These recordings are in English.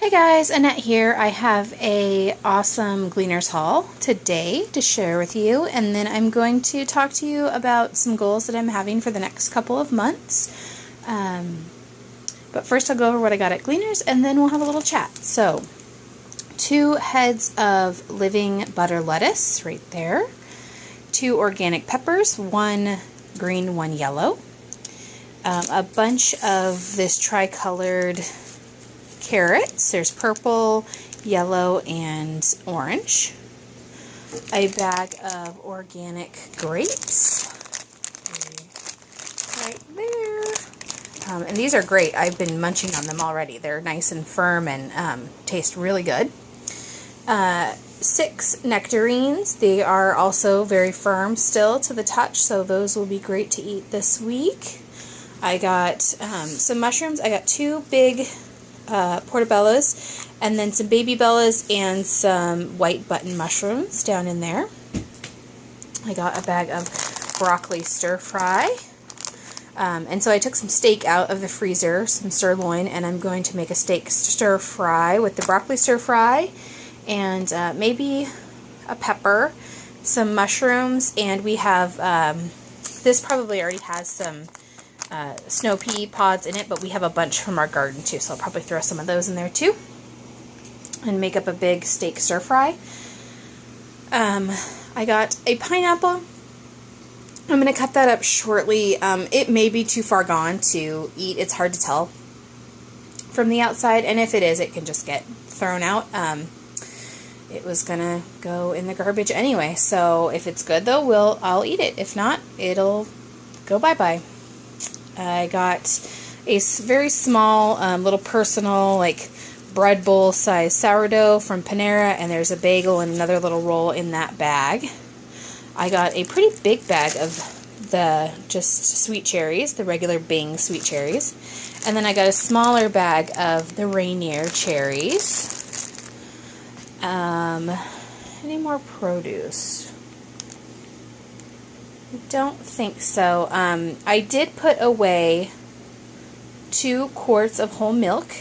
Hi guys, Annette here. I have a awesome Gleaners haul today to share with you, and then I'm going to talk to you about some goals that I'm having for the next couple of months. But first I'll go over what I got at Gleaners, and then we'll have a little chat. So, 2 heads of living butter lettuce right there, 2 organic peppers, 1 green, 1 yellow, a bunch of this tricolored carrots. There's purple, yellow, and orange. A bag of organic grapes right there. And these are great. I've been munching on them already. They're nice and firm and taste really good. 6 nectarines. They are also very firm still to the touch, so those will be great to eat this week. I got some mushrooms. I got 2 big portobellos, and then some baby bellas and some white button mushrooms down in there. I got a bag of broccoli stir fry. And so I took some steak out of the freezer, some sirloin, and I'm going to make a steak stir fry with the broccoli stir fry and maybe a pepper, some mushrooms, and we have, this probably already has some snow pea pods in it, but we have a bunch from our garden too, so I'll probably throw some of those in there too and make up a big steak stir fry. I got a pineapple. I'm going to cut that up shortly. It may be too far gone to eat. It's hard to tell from the outside, and if it is, it can just get thrown out. It was going to go in the garbage anyway, so if it's good though, I'll eat it. If not, it'll go bye-bye. I got a very small, little personal, like, bread bowl size sourdough from Panera, and there's a bagel and another little roll in that bag. I got a pretty big bag of the just sweet cherries, the regular Bing sweet cherries, and then I got a smaller bag of the Rainier cherries. Any more produce? I don't think so. I did put away 2 quarts of whole milk,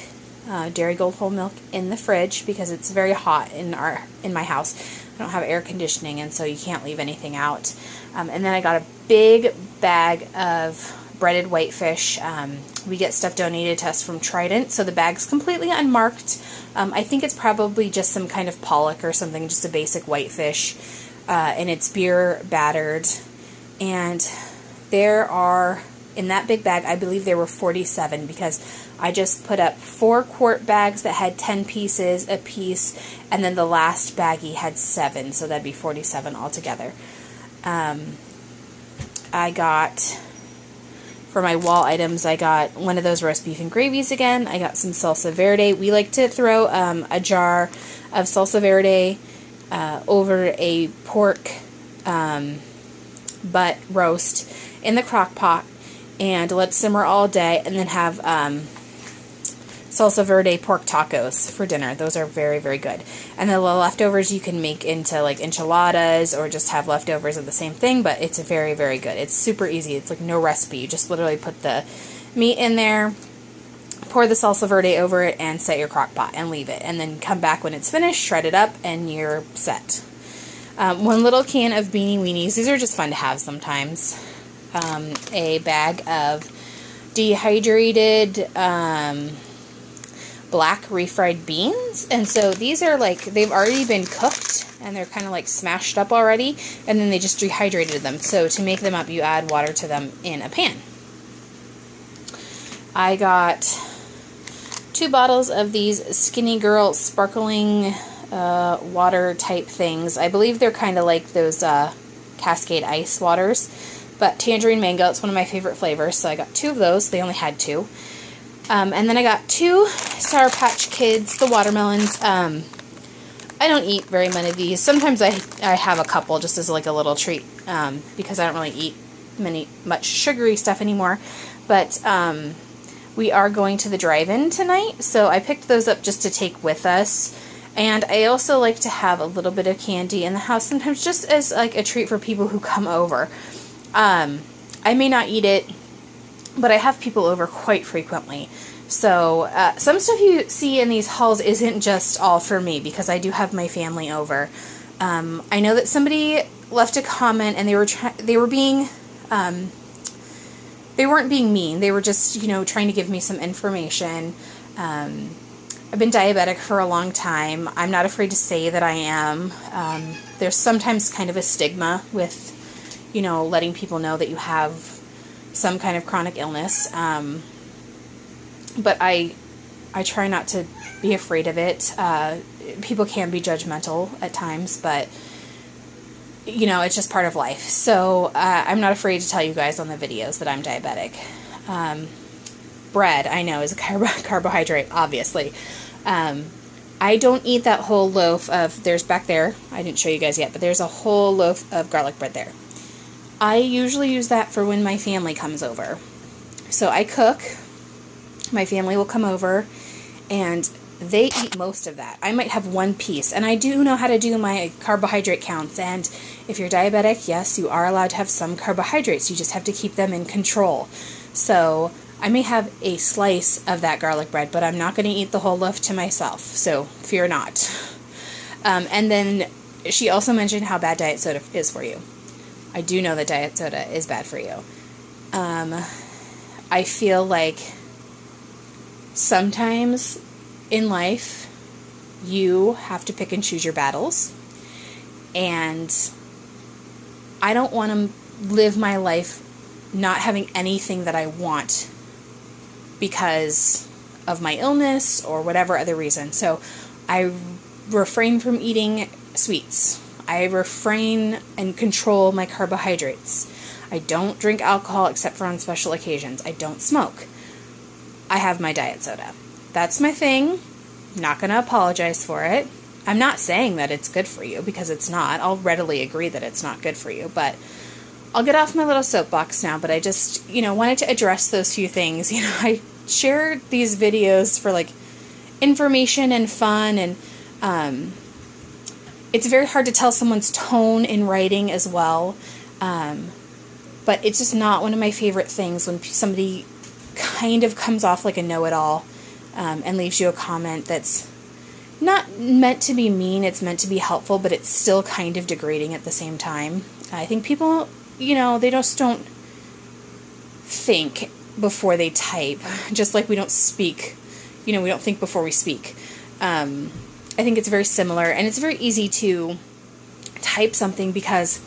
Dairy Gold whole milk, in the fridge because it's very hot in my house. I don't have air conditioning, and so you can't leave anything out. And then I got a big bag of breaded whitefish. We get stuff donated to us from Trident, so the bag's completely unmarked. I think it's probably just some kind of pollock or something, just a basic whitefish, and it's beer battered. And there are, in that big bag, I believe there were 47 because I just put up 4 quart bags that had 10 pieces a piece, and then the last baggie had 7, so that'd be 47 altogether. I got, for my wall items, I got one of those roast beef and gravies again. I got some salsa verde. We like to throw a jar of salsa verde over a pork butt roast in the crock pot and let it simmer all day, and then have salsa verde pork tacos for dinner. Those are very, very good. And the leftovers you can make into like enchiladas or just have leftovers of the same thing, but it's very, very good. It's super easy. It's like no recipe. You just literally put the meat in there, pour the salsa verde over it, and set your crock pot and leave it. And then come back when it's finished, shred it up, and you're set. 1 little can of Beanie Weenies. These are just fun to have sometimes. A bag of dehydrated black refried beans. And so these are like, they've already been cooked and they're kind of like smashed up already, and then they just dehydrated them. So to make them up, you add water to them in a pan. I got 2 bottles of these Skinny Girl sparkling water type things. I believe they're kind of like those Cascade Ice waters, but tangerine mango, it's one of my favorite flavors, so I got 2 of those. They only had 2. And then I got 2 Sour Patch Kids, the watermelons. I don't eat very many of these. Sometimes I have a couple just as like a little treat, because I don't really eat much sugary stuff anymore. But we are going to the drive-in tonight, so I picked those up just to take with us. And I also like to have a little bit of candy in the house sometimes just as like a treat for people who come over. I may not eat it, but I have people over quite frequently. So some stuff you see in these hauls isn't just all for me, because I do have my family over. I know that somebody left a comment and they weren't being mean. They were just, trying to give me some information. I've been diabetic for a long time. I'm not afraid to say that I am. There's sometimes kind of a stigma with, letting people know that you have some kind of chronic illness. But I try not to be afraid of it. People can be judgmental at times, but, it's just part of life. So I'm not afraid to tell you guys on the videos that I'm diabetic. Bread, I know, is a carbohydrate, obviously. I don't eat that whole loaf of, there's back there, I didn't show you guys yet, but there's a whole loaf of garlic bread there. I usually use that for when my family comes over. So I cook, my family will come over, and they eat most of that. I might have one piece, and I do know how to do my carbohydrate counts, and if you're diabetic, yes, you are allowed to have some carbohydrates. You just have to keep them in control. So I may have a slice of that garlic bread, but I'm not going to eat the whole loaf to myself, so fear not. And then she also mentioned how bad diet soda is for you. I do know that diet soda is bad for you. I feel like sometimes in life you have to pick and choose your battles, and I don't want to live my life not having anything that I want because of my illness or whatever other reason. So I refrain from eating sweets. I refrain and control my carbohydrates. I don't drink alcohol except for on special occasions. I don't smoke. I have my diet soda. That's my thing. I'm not going to apologize for it. I'm not saying that it's good for you, because it's not. I'll readily agree that it's not good for you, but I'll get off my little soapbox now. But I just, wanted to address those few things. I share these videos for information and fun, and it's very hard to tell someone's tone in writing as well. But it's just not one of my favorite things when somebody kind of comes off like a know-it-all and leaves you a comment that's not meant to be mean. It's meant to be helpful, but it's still kind of degrading at the same time. I think people, they just don't think before they type, just like we don't speak. We don't think before we speak. I think it's very similar, and it's very easy to type something because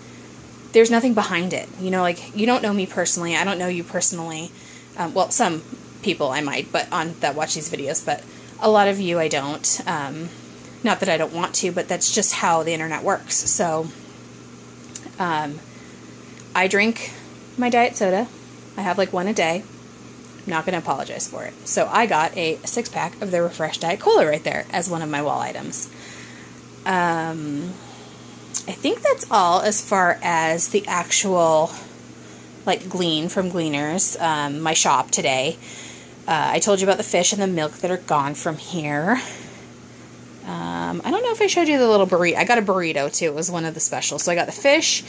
there's nothing behind it. You don't know me personally. I don't know you personally. Well, some people I might, but that watch these videos, but a lot of you I don't. Not that I don't want to, but that's just how the internet works. So, I drink my diet soda. I have one a day. I'm not going to apologize for it. So I got a 6-pack of the Refresh Diet Cola right there as one of my wall items. I think that's all as far as the actual glean from Gleaners, my shop today. I told you about the fish and the milk that are gone from here. I don't know if I showed you the little burrito. I got a burrito too. It was one of the specials. So I got the fish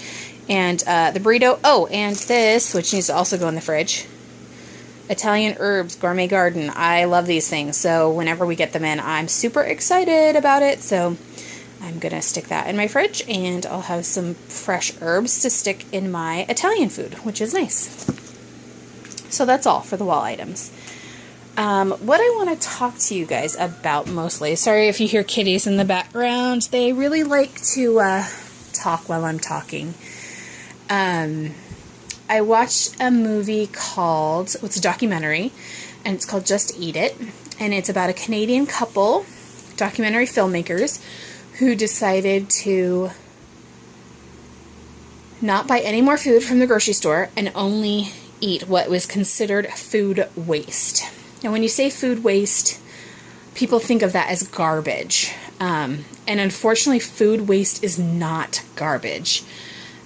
and the burrito. Oh, and this, which needs to also go in the fridge. Italian Herbs Gourmet Garden. I love these things. So whenever we get them in, I'm super excited about it. So I'm going to stick that in my fridge, and I'll have some fresh herbs to stick in my Italian food, which is nice. So that's all for the wall items. What I want to talk to you guys about mostly, sorry if you hear kitties in the background, they really like to talk while I'm talking. I watched a movie called, it's a documentary, and it's called Just Eat It, and it's about a Canadian couple, documentary filmmakers, who decided to not buy any more food from the grocery store and only eat what was considered food waste. Now, when you say food waste, people think of that as garbage. And unfortunately, food waste is not garbage.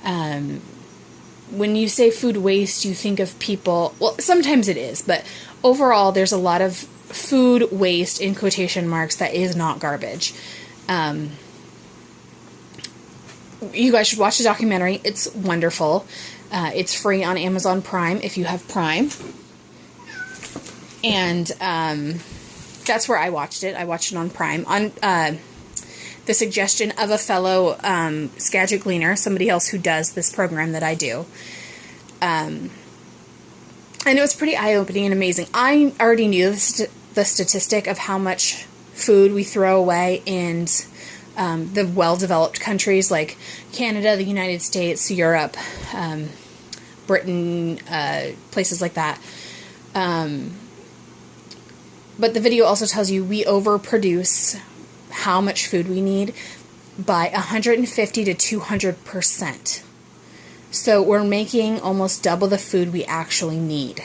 When you say food waste, you think of people, well, sometimes it is, but overall, there's a lot of food waste, in quotation marks, that is not garbage. You guys should watch the documentary. It's wonderful. It's free on Amazon Prime if you have Prime. And that's where I watched it. I watched it on Prime. On the suggestion of a fellow Skagit Gleaner, somebody else who does this program that I do. And it was pretty eye-opening and amazing. I already knew the statistic of how much food we throw away in the well-developed countries like Canada, the United States, Europe, Britain, places like that. But the video also tells you we overproduce how much food we need by 150 to 200%. So we're making almost double the food we actually need,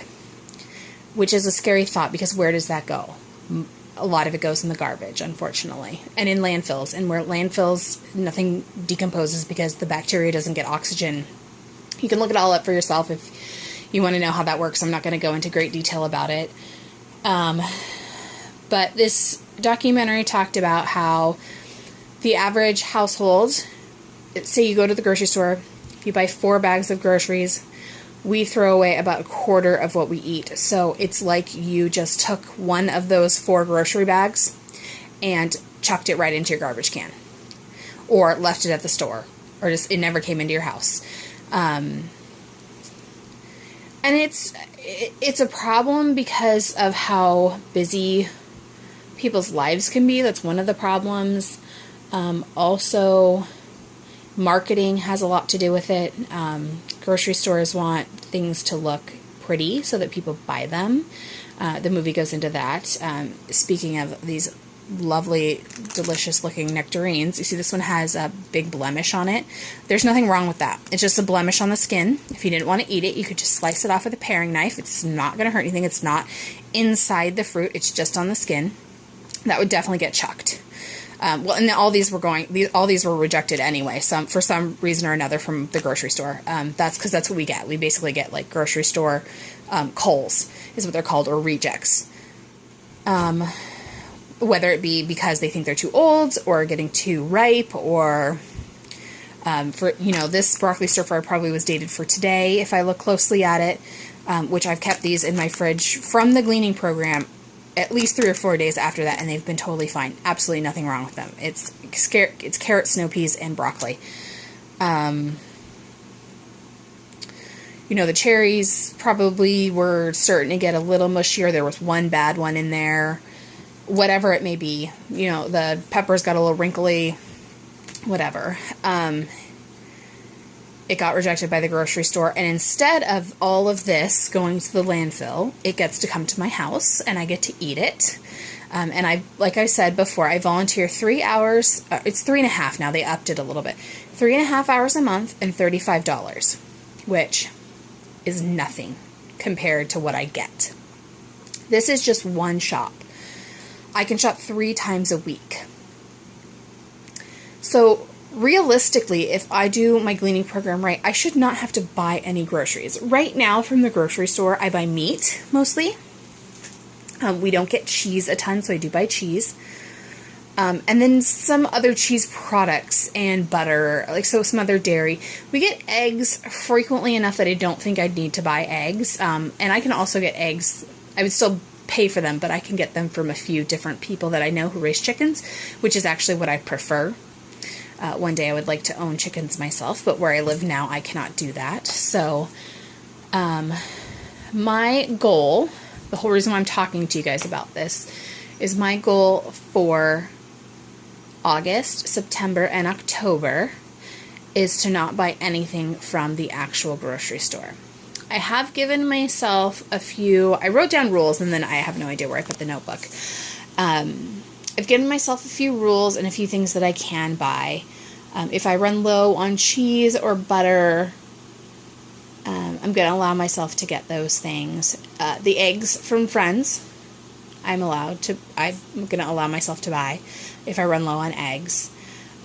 which is a scary thought because where does that go? A lot of it goes in the garbage, unfortunately, and in landfills. And where landfills, nothing decomposes because the bacteria doesn't get oxygen. You can look it all up for yourself if you want to know how that works. I'm not going to go into great detail about it. But this documentary talked about how the average household, say you go to the grocery store, if you buy 4 bags of groceries, we throw away about a quarter of what we eat. So it's like you just took one of those 4 grocery bags and chucked it right into your garbage can. Or left it at the store. Or just it never came into your house. And it's a problem because of how busy people's lives can be. That's one of the problems. Also, marketing has a lot to do with it. Grocery stores want things to look pretty so that people buy them. The movie goes into that. Speaking of these lovely, delicious looking nectarines, you see this one has a big blemish on it. There's nothing wrong with that. It's just a blemish on the skin. If you didn't want to eat it, you could just slice it off with a paring knife. It's not going to hurt anything. It's not inside the fruit. It's just on the skin. That would definitely get chucked. Well, and all these were rejected anyway. For some reason or another from the grocery store. That's because that's what we get. We basically get like grocery store culls is what they're called, or rejects. Whether it be because they think they're too old or getting too ripe, or this broccoli stir fry probably was dated for today if I look closely at it, which I've kept these in my fridge from the gleaning program at least 3 or 4 days after that, and they've been totally fine. Absolutely nothing wrong with them. It's carrot, snow peas, and broccoli. The cherries probably were starting to get a little mushier. There was one bad one in there. Whatever it may be. The peppers got a little wrinkly. Whatever. It got rejected by the grocery store, and instead of all of this going to the landfill, it gets to come to my house, and I get to eat it. And like I said before, I volunteer 3 hours. It's 3.5 now. They upped it a little bit. 3.5 hours a month and $35, which is nothing compared to what I get. This is just one shop. I can shop 3 times a week. So realistically, if I do my gleaning program right, I should not have to buy any groceries. Right now from the grocery store, I buy meat mostly. We don't get cheese a ton, so I do buy cheese. And then some other cheese products and butter, some other dairy. We get eggs frequently enough that I don't think I'd need to buy eggs. And I can also get eggs. I would still pay for them, but I can get them from a few different people that I know who raise chickens, which is actually what I prefer. One day I would like to own chickens myself, but where I live now, I cannot do that. So, my goal, the whole reason why I'm talking to you guys about this, is my goal for August, September, and October is to not buy anything from the actual grocery store. I have given myself I wrote down rules, and then I have no idea where I put the notebook. I've given myself a few rules and a few things that I can buy. If I run low on cheese or butter, I'm going to allow myself to get those things. The eggs from friends, I'm going to allow myself to buy if I run low on eggs.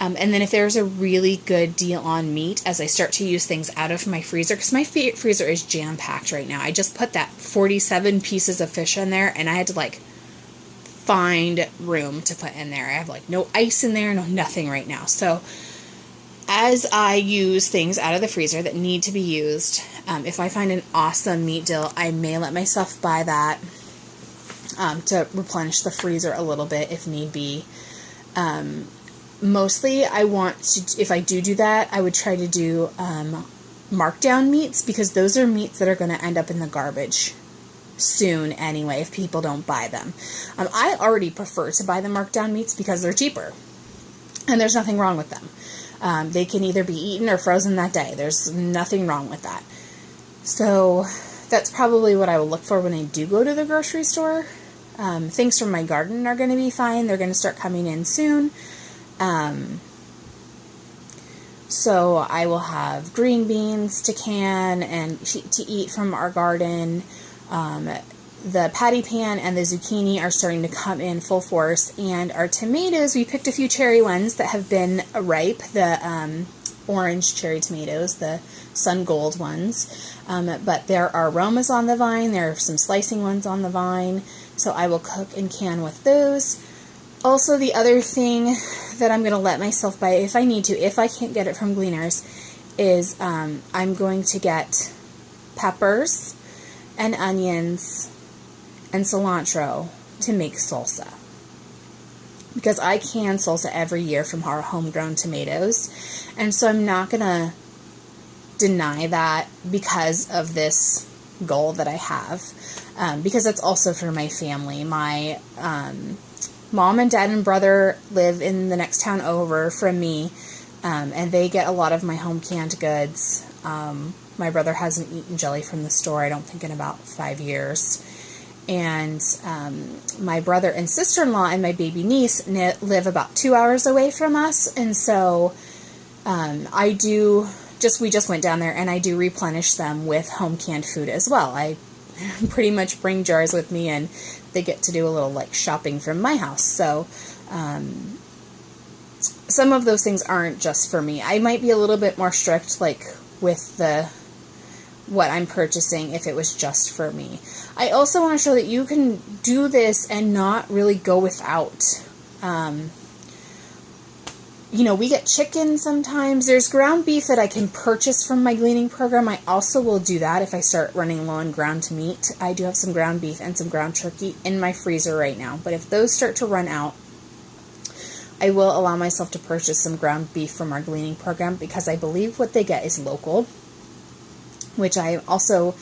And then if there's a really good deal on meat, as I start to use things out of my freezer, because my freezer is jam-packed right now. I just put that 47 pieces of fish in there, and I had to find room to put in there. I have no ice in there, no nothing right now. So as I use things out of the freezer that need to be used, if I find an awesome meat deal, I may let myself buy that. to replenish the freezer a little bit if need be. Mostly I want to, if I do that, I would try to do markdown meats, because those are meats that are going to end up in the garbage soon anyway if people don't buy them. I already prefer to buy the markdown meats because they're cheaper, and there's nothing wrong with them. They can either be eaten or frozen that day. There's nothing wrong with that. So that's probably what I will look for when I do go to the grocery store. Things from my garden are going to be fine. They're going to start coming in soon. So I will have green beans to can and to eat from our garden. The patty pan and the zucchini are starting to come in full force. And our tomatoes, we picked a few cherry ones that have been ripe. The orange cherry tomatoes, the sun gold ones. But there are aromas on the vine. There are some slicing ones on the vine. So I will cook and can with those. Also, the other thing that I'm going to let myself buy, if I need to, if I can't get it from Gleaners, is I'm going to get peppers and onions and cilantro to make salsa. Because I can salsa every year from our homegrown tomatoes. And so I'm not going to deny that because of this goal that I have. Because it's also for my family. My mom and dad and brother live in the next town over from me, and they get a lot of my home canned goods. My brother hasn't eaten jelly from the store, I don't think, in about 5 years. And my brother and sister-in-law and my baby niece live about 2 hours away from us, and so we just went down there, and I do replenish them with home canned food as well. I pretty much bring jars with me, and they get to do a little shopping from my house. So some of those things aren't just for me. I might be a little bit more strict with what I'm purchasing if it was just for me. I also want to show that you can do this and not really go without. We get chicken sometimes. There's ground beef that I can purchase from my gleaning program. I also will do that if I start running low on ground meat. I do have some ground beef and some ground turkey in my freezer right now. But if those start to run out, I will allow myself to purchase some ground beef from our gleaning program, because I believe what they get is local, which I also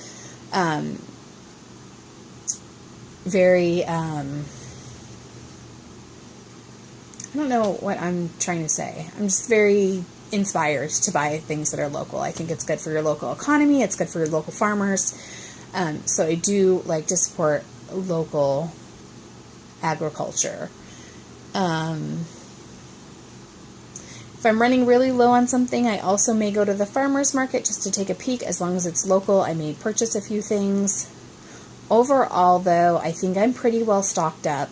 I don't know what I'm trying to say. I'm just very inspired to buy things that are local. I think it's good for your local economy. It's good for your local farmers. So I do like to support local agriculture. If I'm running really low on something, I also may go to the farmer's market just to take a peek. As long as it's local, I may purchase a few things. Overall, though, I think I'm pretty well stocked up.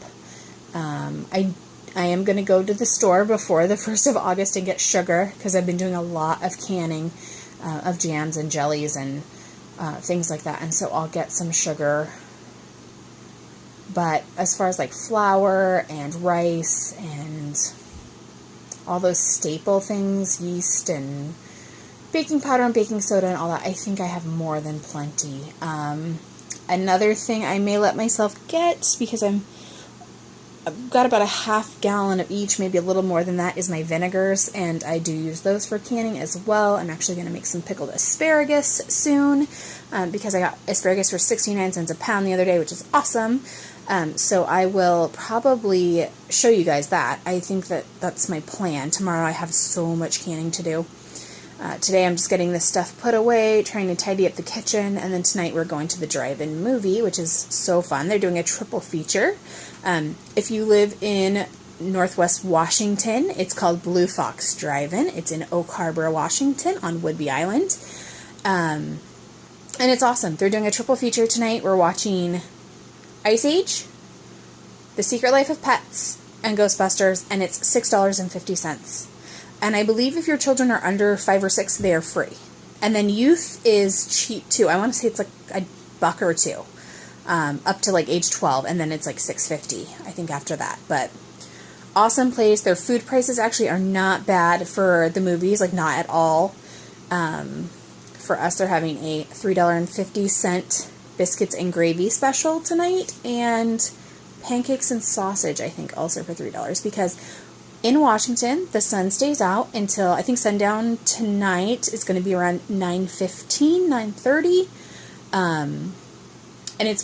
I am going to go to the store before the 1st of August and get sugar, because I've been doing a lot of canning of jams and jellies and things like that, and so I'll get some sugar. But as far as flour and rice and all those staple things, yeast and baking powder and baking soda and all that, I think I have more than plenty. Another thing I may let myself get, because I've got about a half gallon of each, maybe a little more than that, is my vinegars, and I do use those for canning as well. I'm actually going to make some pickled asparagus soon, because I got asparagus for 69 cents a pound the other day, which is awesome. So I will probably show you guys that. I think that's my plan. Tomorrow I have so much canning to do. Today I'm just getting this stuff put away, trying to tidy up the kitchen, and then tonight we're going to the drive-in movie, which is so fun. They're doing a triple feature. If you live in Northwest Washington, it's called Blue Fox Drive-In. It's in Oak Harbor, Washington on Whidbey Island. And it's awesome. They're doing a triple feature tonight. We're watching Ice Age, The Secret Life of Pets, and Ghostbusters, and it's $6.50. And I believe if your children are under 5 or 6, they are free. And then youth is cheap too. I want to say it's $1 or $2, up to age 12, and then it's $6.50, I think, after that. But awesome place. Their food prices actually are not bad for the movies, not at all. For us, they're having a $3.50 biscuits and gravy special tonight, and pancakes and sausage, I think, also for $3, because in Washington, the sun stays out until, I think, sundown tonight is going to be around 9:15, 9:30. And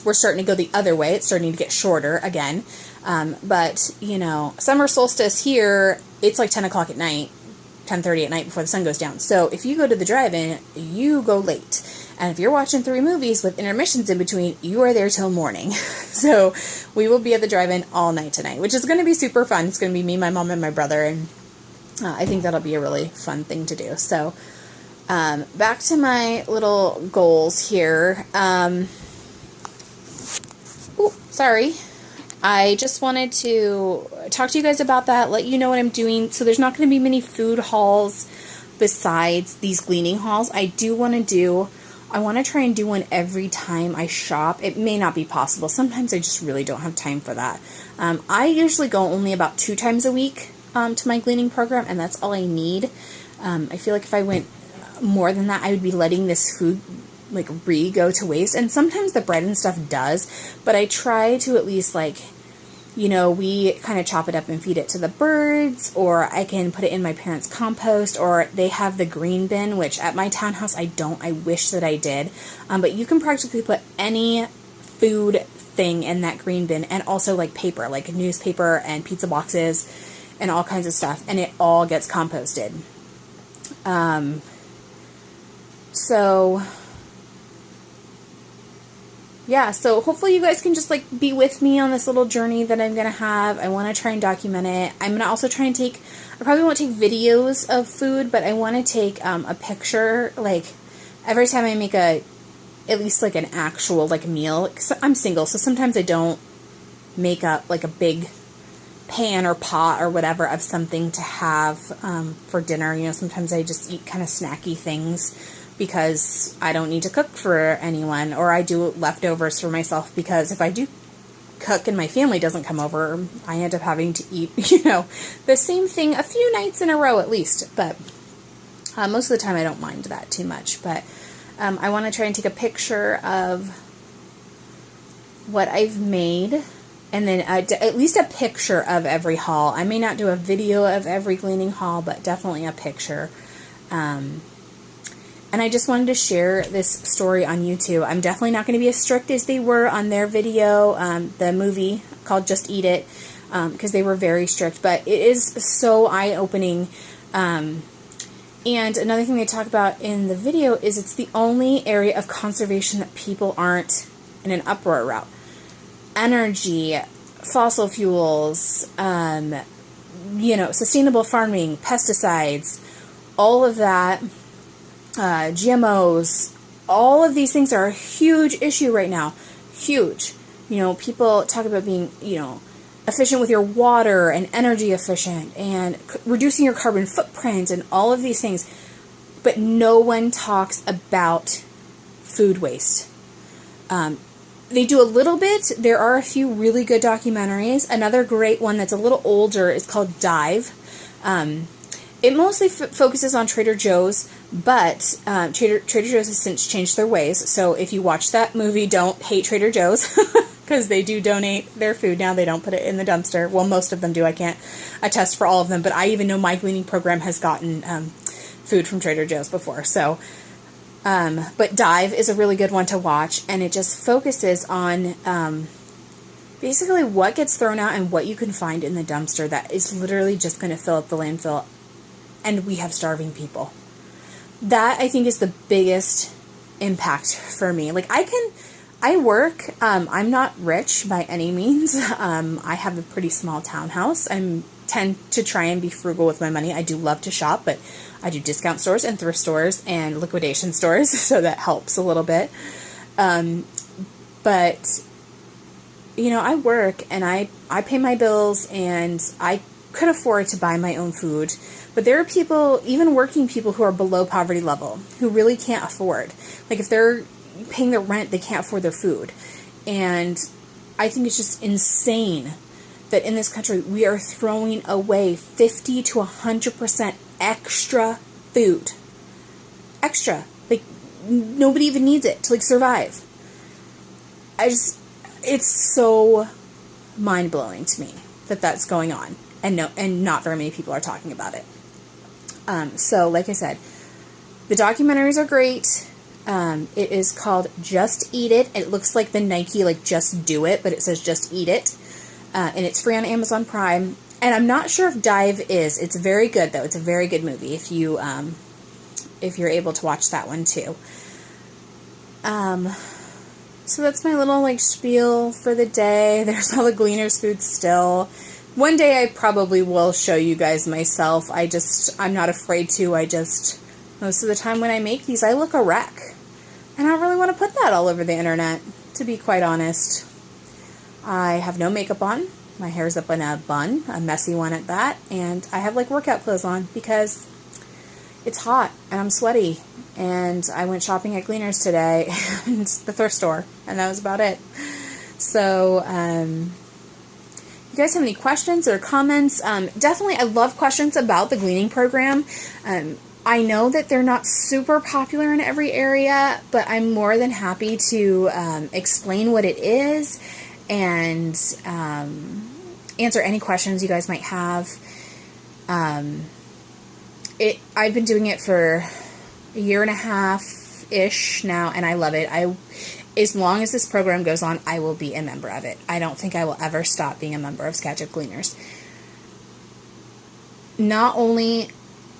we're starting to go the other way. It's starting to get shorter again. But, you know, summer solstice here, it's like 10 o'clock at night, 10:30 at night before the sun goes down. So if you go to the drive-in, you go late. And if you're watching 3 movies with intermissions in between, you are there till morning. So we will be at the drive-in all night tonight, which is going to be super fun. It's going to be me, my mom, and my brother. And I think that'll be a really fun thing to do. So back to my little goals here. Sorry. I just wanted to talk to you guys about that, let you know what I'm doing. So there's not going to be many food hauls besides these gleaning hauls. I want to try and do one every time I shop. It may not be possible. Sometimes I just really don't have time for that. I usually go only about 2 times a week to my gleaning program, and that's all I need. I feel like if I went more than that, I would be letting this food go to waste. And sometimes the bread and stuff does, but I try to at least, we kind of chop it up and feed it to the birds, or I can put it in my parents' compost, or they have the green bin, which at my townhouse I don't. I wish that I did. But you can practically put any food thing in that green bin, and also paper, like newspaper and pizza boxes and all kinds of stuff, and it all gets composted. So hopefully you guys can just be with me on this little journey that I'm going to have. I want to try and document it. I'm going to also try and I probably won't take videos of food, but I want to take a picture, every time I make at least an actual meal. I'm single, so sometimes I don't make up a big pan or pot or whatever of something to have for dinner. You know, sometimes I just eat kind of snacky things, because I don't need to cook for anyone, or I do leftovers for myself, because if I do cook and my family doesn't come over, I end up having to eat, the same thing a few nights in a row at least. But most of the time I don't mind that too much. But I want to try and take a picture of what I've made, and then at least a picture of every haul. I may not do a video of every gleaning haul, but definitely a picture. And I just wanted to share this story on YouTube. I'm definitely not going to be as strict as they were on their video, the movie called Just Eat It, because they were very strict. But it is so eye-opening. And another thing they talk about in the video is it's the only area of conservation that people aren't in an uproar about. Energy, fossil fuels, sustainable farming, pesticides, all of that. GMOs, all of these things are a huge issue right now. Huge. People talk about being, efficient with your water and energy efficient and reducing your carbon footprint and all of these things. But no one talks about food waste. They do a little bit. There are a few really good documentaries. Another great one that's a little older is called Dive. It mostly focuses on Trader Joe's, but Trader Joe's has since changed their ways. So if you watch that movie, don't hate Trader Joe's, because they do donate their food now. They don't put it in the dumpster. Well, most of them do. I can't attest for all of them, but I even know my gleaning program has gotten food from Trader Joe's before. So, but Dive is a really good one to watch, and it just focuses on basically what gets thrown out and what you can find in the dumpster that is literally just going to fill up the landfill. And we have starving people. That, I think, is the biggest impact for me. I work, I'm not rich by any means. I have a pretty small townhouse. I tend to try and be frugal with my money. I do love to shop, but I do discount stores and thrift stores and liquidation stores, so that helps a little bit. But, I work and I pay my bills, and I could afford to buy my own food. But there are people, even working people, who are below poverty level, who really can't afford. If they're paying their rent, they can't afford their food. And I think it's just insane that in this country we are throwing away 50 to 100% extra food. Extra. Nobody even needs it to survive. It's so mind-blowing to me that that's going on, and not very many people are talking about it. So like I said, the documentaries are great. It is called Just Eat It. It looks like the Nike, like, Just Do It, but it says Just Eat It. And it's free on Amazon Prime. And I'm not sure if Dive is. It's very good, though. It's a very good movie if you're able to watch that one, too. So that's my little, like, spiel for the day. There's all the Gleaners food still. One day I probably will show you guys myself. I'm not afraid to. Most of the time when I make these, I look a wreck. And I don't really want to put that all over the internet, to be quite honest. I have no makeup on. My hair's up in a bun, a messy one at that. And I have, like, workout clothes on because it's hot and I'm sweaty. And I went shopping at Gleaners today, and the thrift store, and that was about it. So, you guys have any questions or comments? Definitely, I love questions about the gleaning program. I know that they're not super popular in every area, but I'm more than happy to explain what it is and answer any questions you guys might have. I've been doing it for a year and a half-ish now, and I love it. As long as this program goes on, I will be a member of it. I don't think I will ever stop being a member of Skagit Gleaners. Not only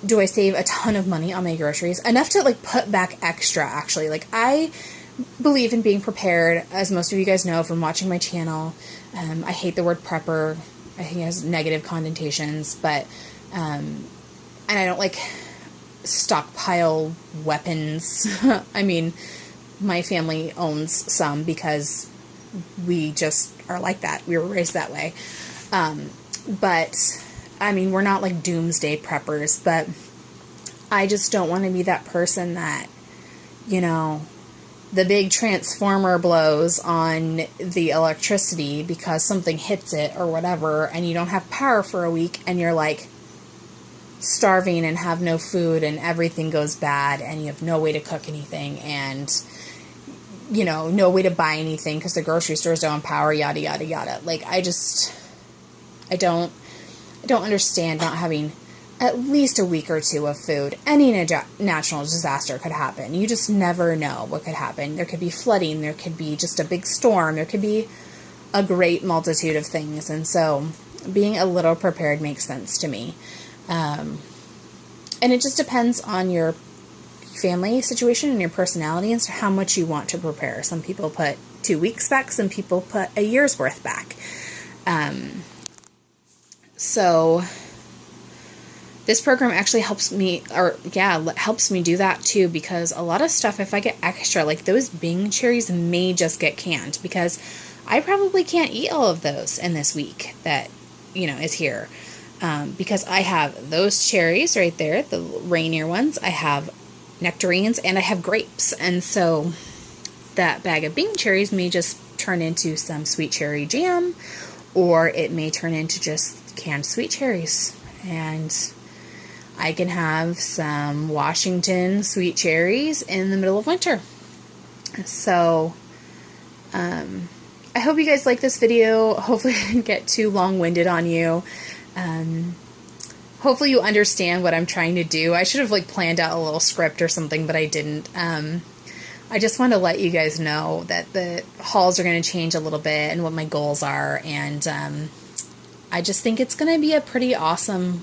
do I save a ton of money on my groceries, enough to, like, put back extra, actually. Like, I believe in being prepared, as most of you guys know from watching my channel. I hate the word prepper. I think it has negative connotations, but, and I don't like stockpile weapons. I mean, my family owns some because we just are like that. We were raised that way. But, I mean, we're not like doomsday preppers, but I just don't want to be that person that, you know, the big transformer blows on the electricity because something hits it or whatever, and you don't have power for a week, and you're like starving and have no food, and everything goes bad, and you have no way to cook anything, and, you know, no way to buy anything because the grocery stores don't have power, yada, yada, yada. Like, I don't understand not having at least a week or two of food. Any natural disaster could happen. You just never know what could happen. There could be flooding. There could be just a big storm. There could be a great multitude of things. And so being a little prepared makes sense to me. And it just depends on your family situation and your personality and how much you want to prepare. Some people put 2 weeks back. Some people put a year's worth back. So this program actually helps me, helps me do that too, because a lot of stuff, if I get extra, like those Bing cherries may just get canned because I probably can't eat all of those in this week that, you know, is here. Because I have those cherries right there, the Rainier ones, I have nectarines, and I have grapes. And so that bag of Bing cherries may just turn into some sweet cherry jam, or it may turn into just canned sweet cherries. And I can have some Washington sweet cherries in the middle of winter. So, I hope you guys like this video. Hopefully I didn't get too long-winded on you. Hopefully you understand what I'm trying to do. I should have like planned out a little script or something, but I didn't. I just want to let you guys know that the hauls are going to change a little bit and what my goals are. And I just think it's going to be a pretty awesome,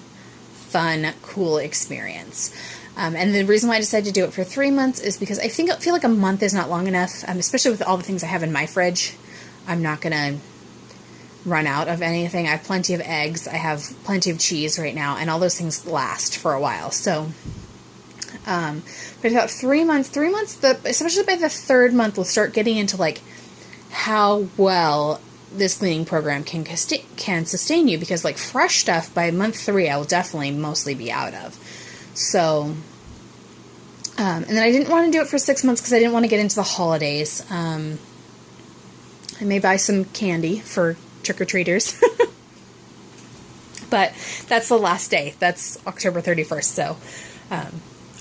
fun, cool experience. And the reason why I decided to do it for 3 months is because I feel like a month is not long enough, especially with all the things I have in my fridge. I'm not going to run out of anything. I have plenty of eggs. I have plenty of cheese right now, and all those things last for a while. So, but about 3 months, especially by the third month, we'll start getting into like how well this cleaning program can sustain you, because like fresh stuff by month 3, I will definitely mostly be out of. So, and then I didn't want to do it for 6 months because I didn't want to get into the holidays. I may buy some candy for trick-or-treaters. But that's the last day. That's October 31st. So, I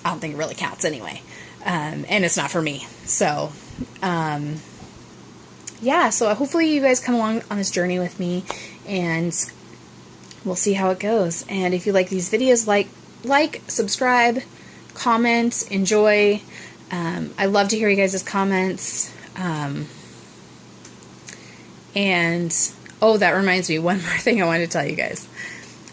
don't think it really counts anyway. And it's not for me. So, yeah, so hopefully you guys come along on this journey with me, and we'll see how it goes. And if you like these videos, like, subscribe, comment, enjoy. I love to hear you guys' comments. And, oh, that reminds me, one more thing I wanted to tell you guys.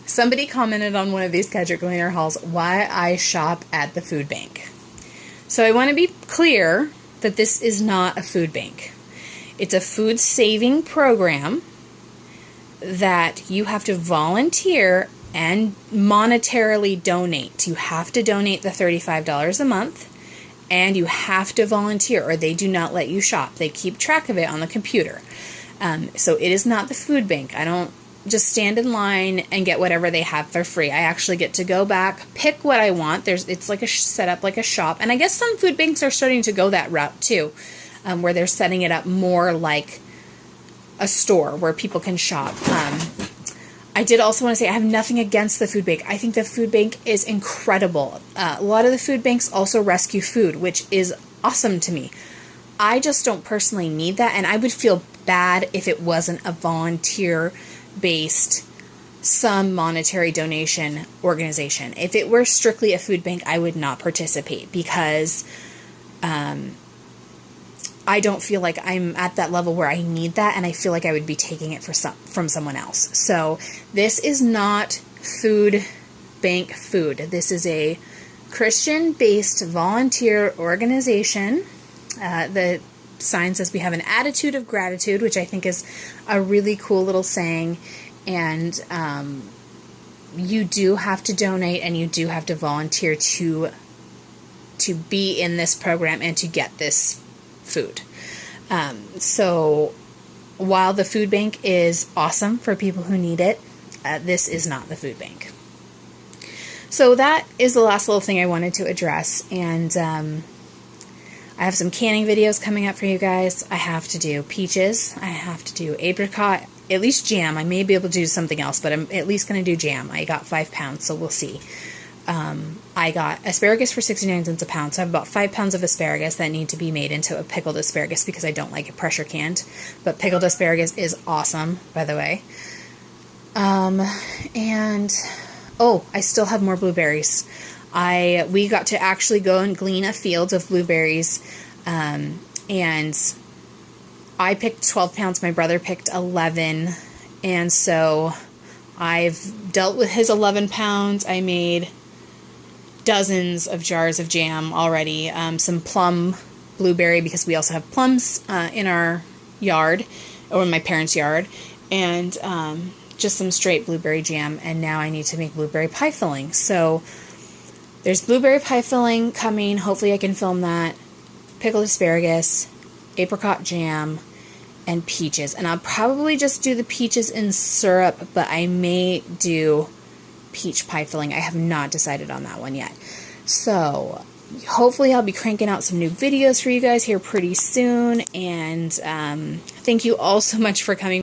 Somebody commented on one of these Skagit Gleaner hauls why I shop at the food bank. So I want to be clear that this is not a food bank. It's a food saving program that you have to volunteer and monetarily donate. You have to donate the $35 a month, and you have to volunteer, or they do not let you shop. They keep track of it on the computer. So it is not the food bank. I don't just stand in line and get whatever they have for free. I actually get to go back, pick what I want. It's like set up like a shop, and I guess some food banks are starting to go that route too, where they're setting it up more like a store where people can shop. I did also want to say I have nothing against the food bank. I think the food bank is incredible. A lot of the food banks also rescue food, which is awesome to me. I just don't personally need that, and I would feel bad if it wasn't a volunteer-based, some monetary donation organization. If it were strictly a food bank, I would not participate, because I don't feel like I'm at that level where I need that, and I feel like I would be taking it from someone else. So this is not food bank food. This is a Christian-based volunteer organization. The sign says we have an attitude of gratitude, which I think is a really cool little saying. And you do have to donate, and you do have to volunteer to be in this program and to get this food. So while the food bank is awesome for people who need it, this is not the food bank. So that is the last little thing I wanted to address. And I have some canning videos coming up for you guys. I have to do peaches. I have to do apricot, at least jam. I may be able to do something else, but I'm at least going to do jam. I got 5 pounds, so we'll see. I got asparagus for 69 cents a pound, so I have about 5 pounds of asparagus that need to be made into a pickled asparagus because I don't like it pressure canned. But pickled asparagus is awesome, by the way. And, oh, I still have more blueberries. We got to actually go and glean a field of blueberries, and I picked 12 pounds, my brother picked 11, and so I've dealt with his 11 pounds. I made dozens of jars of jam already, some plum blueberry, because we also have plums in our yard, or in my parents' yard, and just some straight blueberry jam, and now I need to make blueberry pie filling. So there's blueberry pie filling coming. Hopefully I can film that. Pickled asparagus, apricot jam, and peaches. And I'll probably just do the peaches in syrup, but I may do peach pie filling. I have not decided on that one yet. So hopefully I'll be cranking out some new videos for you guys here pretty soon. And thank you all so much for coming.